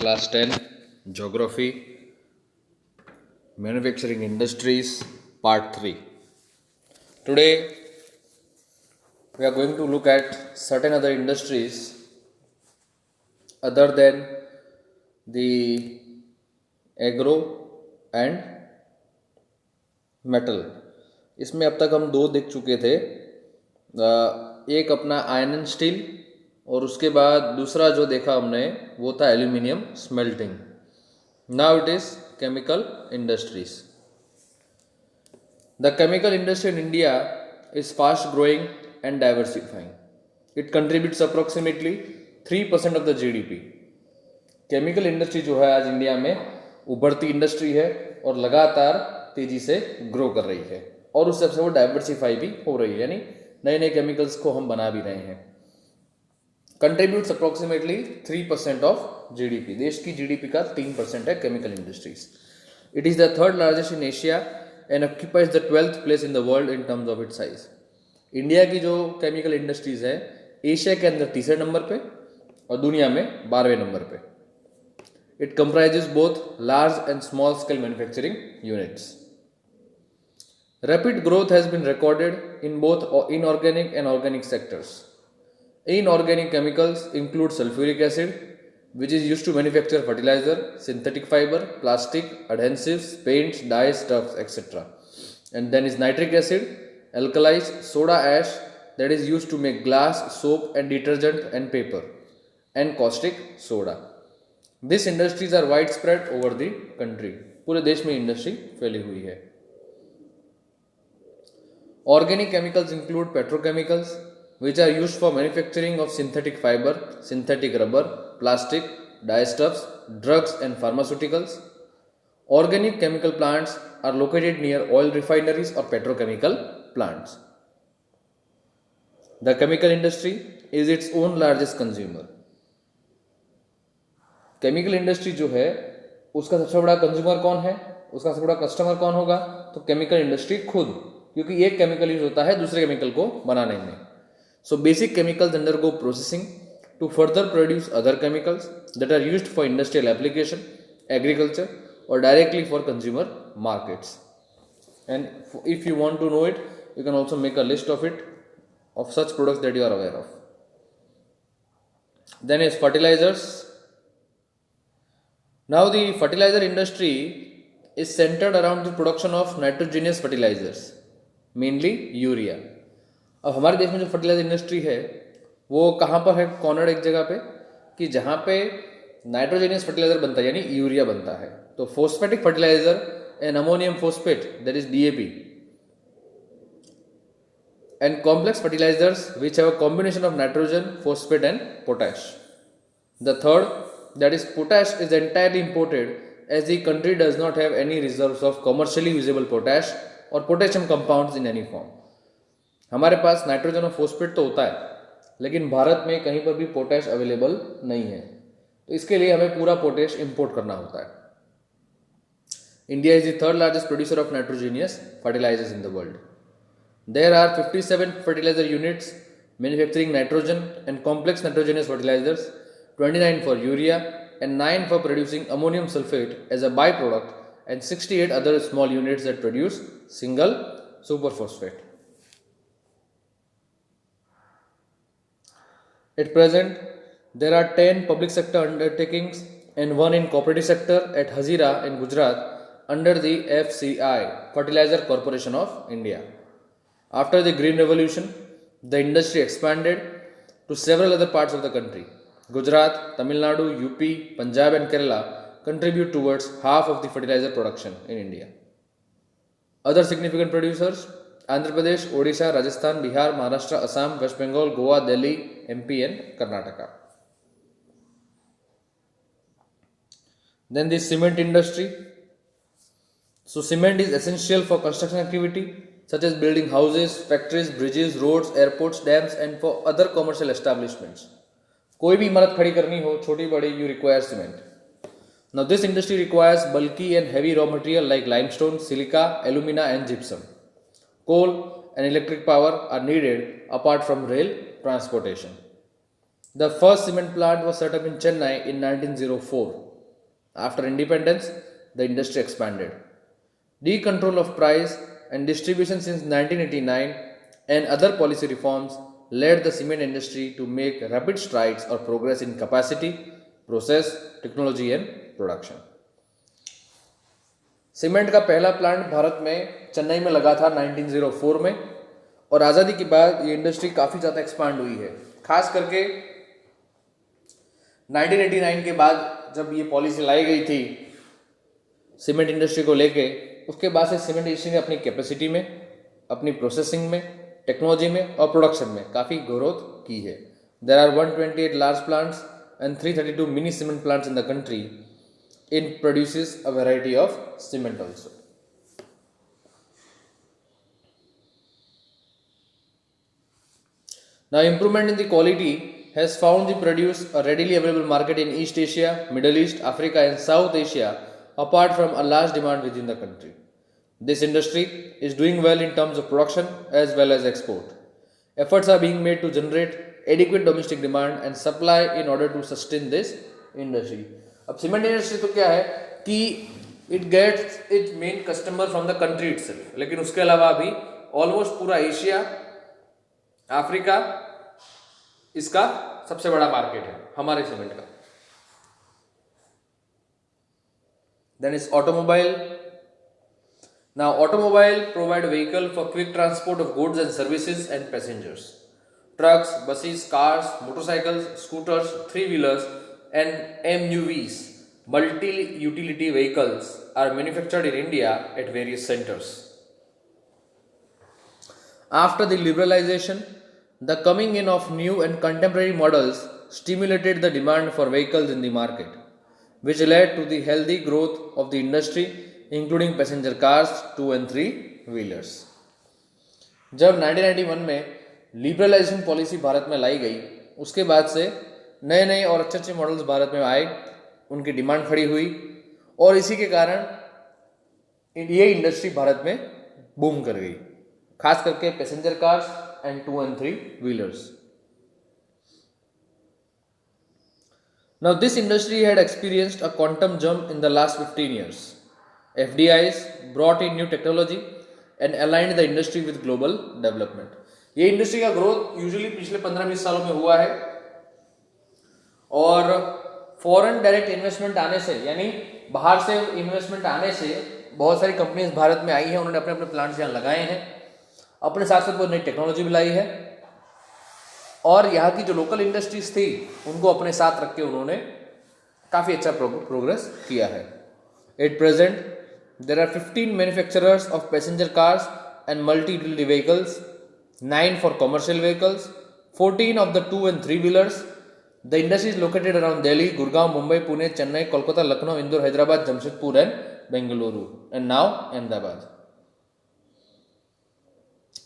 Class 10 Geography Manufacturing Industries Part 3. Today we are going to look at certain other industries other than the agro and metal. इसमें अब तक हम दो देख चुके थे, एक अपना आयरन एंड स्टील और उसके बाद दूसरा जो देखा हमने वो था aluminium smelting. Now it is chemical industries. The chemical industry in India is fast growing and diversifying. It contributes approximately 3% of the GDP. Chemical industry जो है आज इंडिया में उभरती इंडस्ट्री है और लगातार तेजी से ग्रो कर रही है और उस सबसे वो डाइवर्सिफाई भी हो रही है, यानी नए नए केमिकल्स को हम बना भी रहे हैं. Contributes approximately 3% of GDP. देश की जीडीपी का 3% है chemical industries. It is the third largest in Asia and occupies the 12th place in the world in terms of it size. India की जो केमिकल इंडस्ट्रीज है एशिया के अंदर तीसरे नंबर पे और दुनिया में 12वें नंबर पे. It comprises both large and small scale manufacturing units. Rapid growth has been recorded in both inorganic and organic sectors. Inorganic chemicals include sulfuric acid, which is used to manufacture fertilizer, synthetic fiber, plastic, adhesives, paints, dyes, stuffs, etc. And then is nitric acid, alkalis, soda ash that is used to make glass, soap and detergent and paper, and caustic soda. These industries are widespread over the country. पूरे देश में industry फैली हुई है. Organic chemicals include petrochemicals, which are used for manufacturing of synthetic fiber, synthetic rubber, plastic, dyestuffs, drugs and pharmaceuticals. Organic chemical plants are located near oil refineries or petrochemical plants. The chemical industry is its own largest consumer. Chemical industry जो है उसका सबसे बड़ा consumer कौन है, उसका सबसे बड़ा कस्टमर कौन होगा, तो केमिकल इंडस्ट्री खुद, क्योंकि एक केमिकल यूज होता है दूसरे केमिकल को बनाने में. So basic chemicals undergo processing to further produce other chemicals that are used for industrial application, agriculture और directly for consumer markets. And if you want to know it you can also make a list of it of such products that you are aware of. Then is fertilizers. Now the fertilizer industry is centered around the production of nitrogenous fertilizers, mainly urea. अब हमारे देश में जो fertiliser industry है वो कहाँ पर है, कॉर्नर एक जगह पे, कि जहाँ पे नाइट्रोजेनियस फर्टिलाइजर बनता है यानी यूरिया बनता है. तो phosphatic fertilizer and ammonium phosphate that is DAP and complex fertilizers which have a combination of nitrogen, phosphate and potash. The third that is potash is entirely imported as the country does not have any reserves of commercially usable potash or potassium compounds in any form. हमारे पास nitrogen और phosphate तो होता है लेकिन भारत में कहीं पर भी पोटैश अवेलेबल नहीं है, तो इसके लिए हमें पूरा पोटैश इंपोर्ट करना होता है. India is the third largest producer of nitrogenous fertilizers in the world. There are 57 fertilizer units manufacturing nitrogen and complex nitrogenous fertilizers, 29 for urea and 9 for producing ammonium sulfate as a byproduct, and 68 other small units that produce single superphosphate. At present, there are 10 public sector undertakings and 1 in cooperative sector at Hazira in Gujarat under the FCI, Fertilizer Corporation of India. After the Green Revolution, the industry expanded to several other parts of the country. Gujarat, Tamil Nadu, UP, Punjab and Kerala contribute towards half of the fertilizer production in India. Other significant producers: Andhra Pradesh, Odisha, Rajasthan, Bihar, Maharashtra, Assam, West Bengal, Goa, Delhi, MP and Karnataka. Then the cement industry. So cement is essential for construction activity such as building houses, factories, bridges, roads, airports, dams and for other commercial establishments. कोई भी इमारत खड़ी करनी हो छोटी बड़ी, you require cement. Now this industry requires bulky and heavy raw material like limestone, silica, alumina and gypsum. Coal and electric power are needed apart from rail transportation. The first cement plant was set up in Chennai in 1904 After independence, the industry expanded. Decontrol of price and distribution since 1989 and other policy reforms led the cement industry to make rapid strides or progress in capacity, process, technology and production. Cement का पहला plant Bharat में चेन्नई में लगा था 1904 में और आज़ादी के बाद ये इंडस्ट्री काफ़ी ज़्यादा एक्सपांड हुई है. खास करके 1989 के बाद जब ये पॉलिसी लाई गई थी सीमेंट इंडस्ट्री को लेके, उसके बाद से सीमेंट इंडस्ट्री ने अपनी कैपेसिटी में, अपनी प्रोसेसिंग में, टेक्नोलॉजी में और प्रोडक्शन में काफ़ी ग्रोथ की है. There are 128 large plants and 332 mini cement plants in the country. It produces a variety of cement also. Now, improvement in the quality has found the produce a readily available market in East Asia, Middle East, Africa and South Asia, apart from a large demand within the country. This industry is doing well in terms of production as well as export. Efforts are being made to generate adequate domestic demand and supply in order to sustain this industry. अब cement industry तो क्या है कि it gets its main customer from the country itself, लेकिन उसके अलावा अभी almost पूरा एशिया, अफ्रीका इसका सबसे बड़ा मार्केट है हमारे सीमेंट का. Then is automobile. Now, automobile provide vehicle for quick transport of goods and services and passengers. Trucks, buses, cars, motorcycles, scooters, three-wheelers and MUVs, multi-utility vehicles are manufactured in India at various centers. After the liberalization, the coming in of new and contemporary models stimulated the demand for vehicles in the market, which led to the healthy growth of the industry including passenger cars, 2 and 3 wheelers. जब 1991 में liberalisation policy Bharat में लाई गई, उसके बाद से नए नए और अच्छे अच्छे मॉडल्स भारत में आए, उनकी डिमांड खड़ी हुई और इसी के कारण ये इंडस्ट्री भारत में बूम कर गई, खास करके passenger cars and 2 and 3 wheelers. Now this industry had experienced a quantum jump in the last 15 years. FDIs brought in new technology and aligned the industry with global development. ये industry का growth usually पिछले 15-20 सालों में हुआ है और foreign direct investment आने से, यानी बाहर से इन्वेस्टमेंट आने से बहुत सारी कंपनीज भारत में आई हैं, उन्होंने अपने अपने प्लांट्स यहाँ लगाए हैं, अपने साथ साथ वो नई टेक्नोलॉजी भी लाई है और यहाँ की जो लोकल इंडस्ट्रीज थी उनको अपने साथ रख के उन्होंने काफ़ी अच्छा प्रोग्रेस किया है. At present there are 15 manufacturers of passenger cars and multi-utility vehicles, 9 for commercial vehicles, 14 of the 2 and 3 wheelers. The industry is located around Delhi, Gurgaon, Mumbai, Pune, Chennai, Kolkata, Lucknow, Indore, Hyderabad, Jamshedpur and Bengaluru, and now Ahmedabad.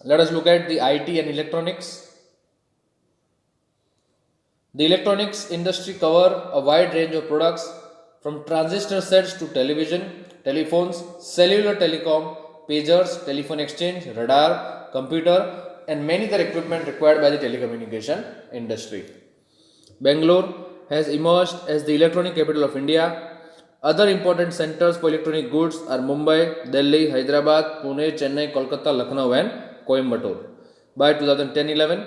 Let us look at the IT and electronics. The electronics industry cover a wide range of products from transistor sets to television, telephones, cellular telecom, pagers, telephone exchange, radar, computer and many other equipment required by the telecommunication industry. Bangalore has emerged as the electronic capital of India. Other important centers for electronic goods are Mumbai, Delhi, Hyderabad, Pune, Chennai, Kolkata, Lucknow and Coimbatore. By 2010-11,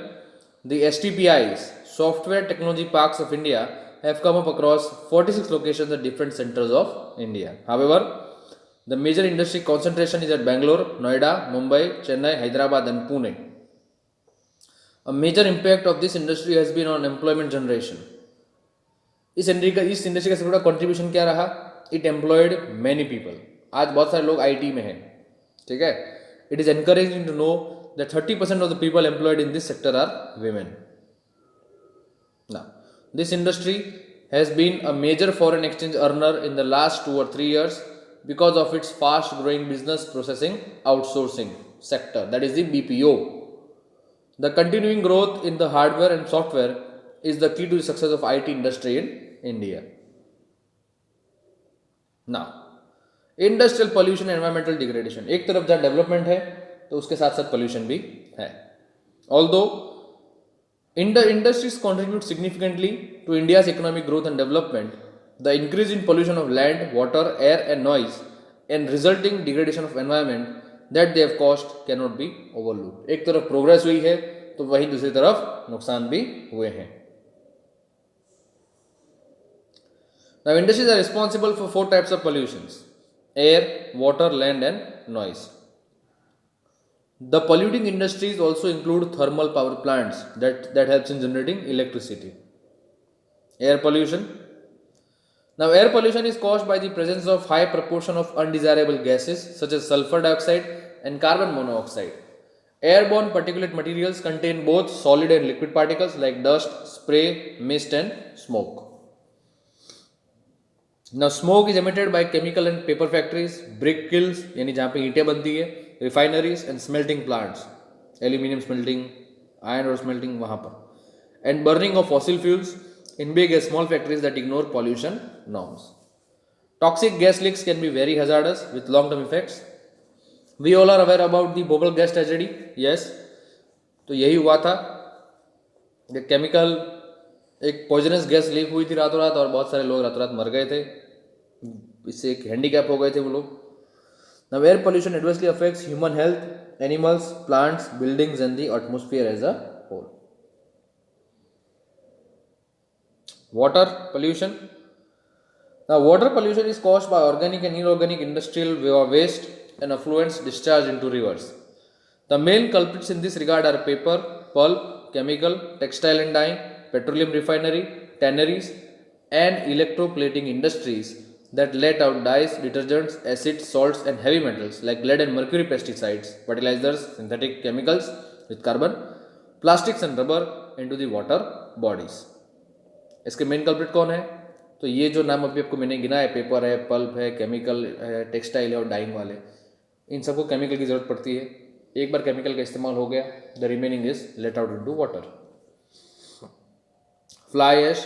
the STPIs, Software Technology Parks of India, have come up across 46 locations at different centers of India. However, the major industry concentration is at Bangalore, Noida, Mumbai, Chennai, Hyderabad and Pune. A major impact of this industry has been on employment generation. इस industry का सबसे बड़ा contribution क्या रहा? It employed many people. आज बहुत सारे लोग IT में हैं, ठीक है? It is encouraging to know that 30% of the people employed in this sector are women. Now, this industry has been a major foreign exchange earner in the last 2 or 3 years because of its fast growing business processing outsourcing sector, that is the BPO. The continuing growth in the hardware and software is the key to the success of IT industry in India. Now, industrial pollution and environmental degradation. एक तरफ जहाँ development है तो उसके साथ साथ pollution भी है. Although industries contribute significantly to India's economic growth and development, The increase in pollution of land, water, air and noise and resulting degradation of environment that they have caused cannot be overlooked. एक तरफ progress हुई है तो वहीं दूसरी तरफ नुकसान भी हुए हैं. Now industries are responsible for 4 types of pollutions: air, water, land and noise. The polluting industries also include thermal power plants that helps in generating electricity. Air pollution. Now air pollution is caused by the presence of high proportion of undesirable gases such as sulfur dioxide and carbon monoxide. Airborne particulate materials contain both solid and liquid particles like dust, spray, mist and smoke. Now smoke is emitted by chemical and paper factories, brick kilns यानी जहाँ पे ईंटें बनती है, refineries and smelting plants, aluminium smelting, iron ore smelting वहाँ पर, and burning of fossil fuels in big and small factories that ignore pollution norms. Toxic gas leaks can be very hazardous with long-term effects. We all are aware about the Bhopal gas tragedy. Yes, तो यही हुआ था, chemical एक poisonous gas leak हुई थी रातों रात और बहुत सारे लोग रातों रात मर गए थे, इससे एक हैंडीकैप हो गए थे वो लोग. Now air pollution adversely affects human health, animals, plants, buildings and the atmosphere as a whole. Water pollution. Now water pollution is caused by organic and inorganic industrial waste and effluents discharged into rivers. The main culprits in this regard are paper, pulp, chemical, textile and dyeing, petroleum refinery, tanneries and electroplating industries that let out dyes, detergents, acids, salts and heavy metals like lead and mercury, pesticides, fertilizers, synthetic chemicals with carbon, plastics and rubber into the water bodies. इसके main culprit कौन है? तो ये जो नाम अभी आपको मैंने गिना है, पेपर है, पल्प है, केमिकल है, टेक्सटाइल है और डाइंग वाले, इन सबको केमिकल की ज़रूरत पड़ती है. एक बार केमिकल का इस्तेमाल हो गया, the remaining is let out into water. Fly ash,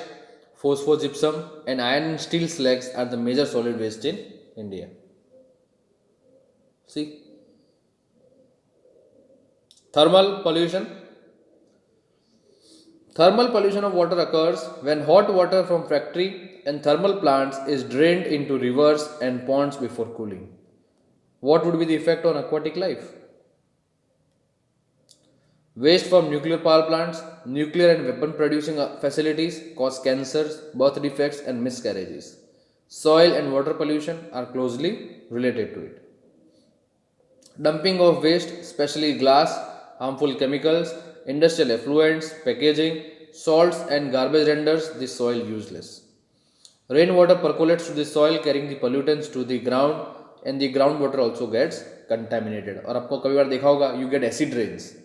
phosphogypsum and iron and steel slags are the major solid waste in India. See, thermal pollution. Thermal pollution of water occurs when hot water from factory and thermal plants is drained into rivers and ponds before cooling. What would be the effect on aquatic life? Waste from nuclear power plants, nuclear and weapon producing facilities cause cancers, birth defects and miscarriages. Soil and water pollution are closely related to it. Dumping of waste, especially glass, harmful chemicals, industrial effluents, packaging, salts and garbage renders the soil useless. Rainwater percolates to the soil carrying the pollutants to the ground and the groundwater also gets contaminated. और आपको कभी बार देखा होगा, you get acid rains.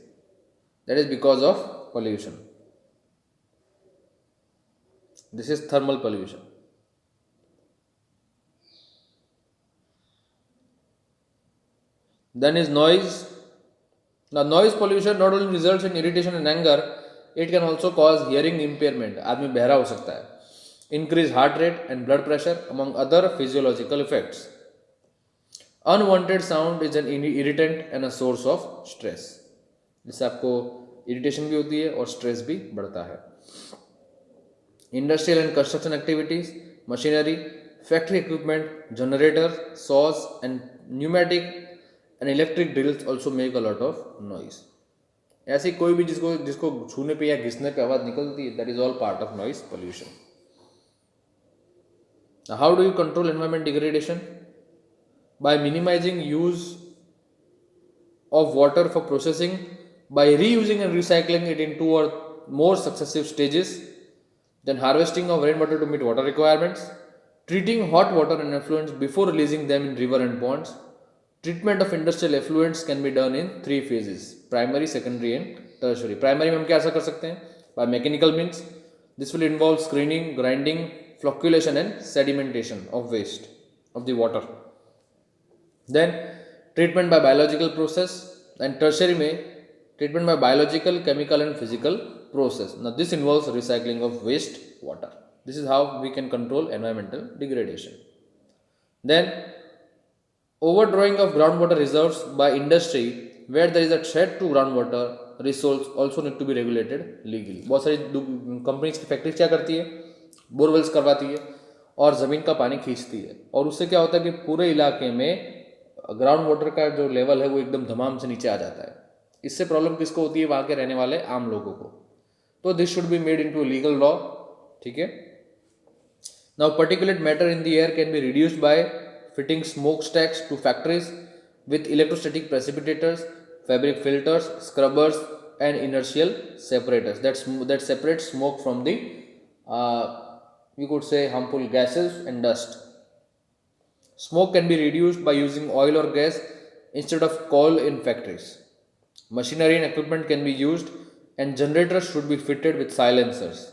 That is because of pollution. This is thermal pollution. Then is noise. Now noise pollution not only results in irritation and anger, it can also cause hearing impairment. आदमी बहरा हो सकता है. Increase heart rate and blood pressure among other physiological effects. Unwanted sound is an irritant and a source of stress. जिससे आपको irritation भी होती है और स्ट्रेस भी बढ़ता है. Industrial and construction activities, machinery, factory equipment, generator, sauce and pneumatic and electric drills also make a lot of noise. ऐसे कोई भी जिसको छूने पे या घिसने पे आवाज निकलती है, that is all part of noise pollution. How do you control environment degradation? By minimizing use of water for processing, by reusing and recycling it in 2 or more successive stages, then harvesting of rainwater to meet water requirements, treating hot water and effluents before releasing them in river and ponds. Treatment of industrial effluents can be done in 3 phases: primary, secondary and tertiary. Primary में हम क्या कर सकते हैं? By mechanical means. This will involve screening, grinding, flocculation and sedimentation of waste of the water. Then treatment by biological process, and tertiary में treatment by biological, chemical and physical process. Now this involves recycling of waste water. This is how we can control environmental degradation. Then overdrawing of groundwater reserves by industry where there is a threat to groundwater resource also need to be regulated legally. बहुत सारी companies की factories क्या करती है? Borewells करवाती है और ज़मीन का पानी खींचती है, और उससे क्या होता है कि पूरे इलाके में ग्राउंड वाटर का जो लेवल है वो एकदम धमाम से नीचे आ जाता है। इससे प्रॉब्लम किसको होती है? वहाँ के रहने वाले आम लोगों को। तो this should be made into legal law, ठीक है। Now, particulate matter in the air can be reduced by fitting smokestacks to factories with electrostatic precipitators, fabric filters, scrubbers, and inertial separators that separate smoke from the, you could say, harmful gases and dust. Smoke can be reduced by using oil or gas instead of coal in factories. Machinery and equipment can be used, and generators should be fitted with silencers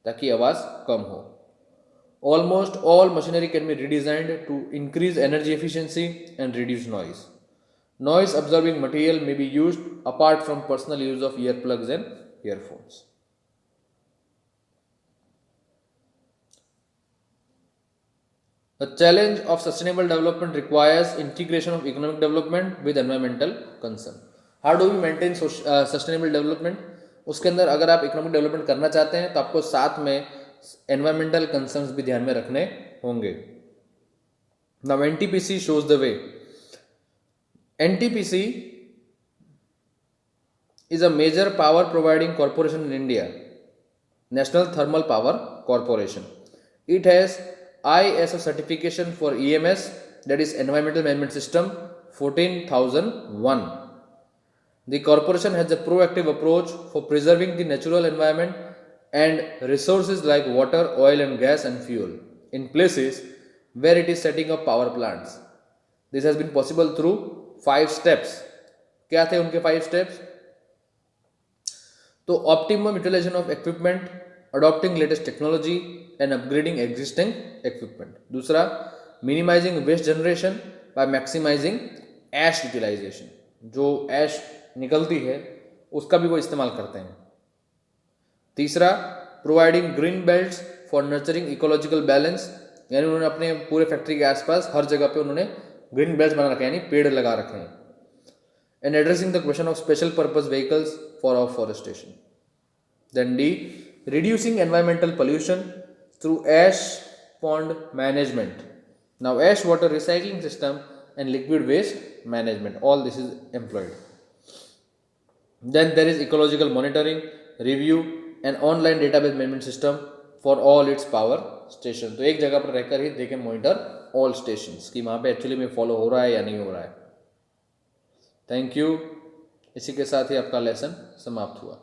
ताकि आवाज़ कम हो. Almost all machinery can be redesigned to increase energy efficiency and reduce noise. Noise absorbing material may be used apart from personal use of earplugs and earphones. The challenge of sustainable development requires integration of economic development with environmental concern. How do we maintain sustainable development? उसके अंदर अगर आप economic development करना चाहते हैं तो आपको साथ में एनवायरमेंटल कंसर्न्स भी ध्यान में रखने होंगे. Now NTPC shows the way. NTPC is a major power providing corporation in India, National Thermal Power Corporation. It has ISO certification for EMS, that is Environmental Management System 14001. The corporation has a proactive approach for preserving the natural environment and resources like water, oil and gas and fuel in places where it is setting up power plants. This has been possible through 5 steps. क्या थे उनके 5 steps? तो optimum utilization of equipment, adopting latest technology and upgrading existing equipment. दूसरा, minimizing waste generation by maximizing ash utilization. जो ash निकलती है उसका भी वो इस्तेमाल करते हैं. तीसरा, providing green belts for nurturing ecological balance, यानी उन्होंने अपने पूरे फैक्ट्री के आसपास हर जगह पे उन्होंने ग्रीन बेल्ट्स बना रखे हैं, यानी पेड़ लगा रखे हैं. And addressing the question of special purpose vehicles for afforestation. Then D, reducing environmental pollution through ash pond management. Now ash water recycling system and liquid waste management, all this is employed. Then there is ecological monitoring, review and online database management system for all its power station. तो एक जगह पर रहकर ही they can monitor all stations कि वहाँ पे actually में follow हो रहा है या नहीं हो रहा है. Thank you. इसी के साथ ही आपका लेसन समाप्त हुआ.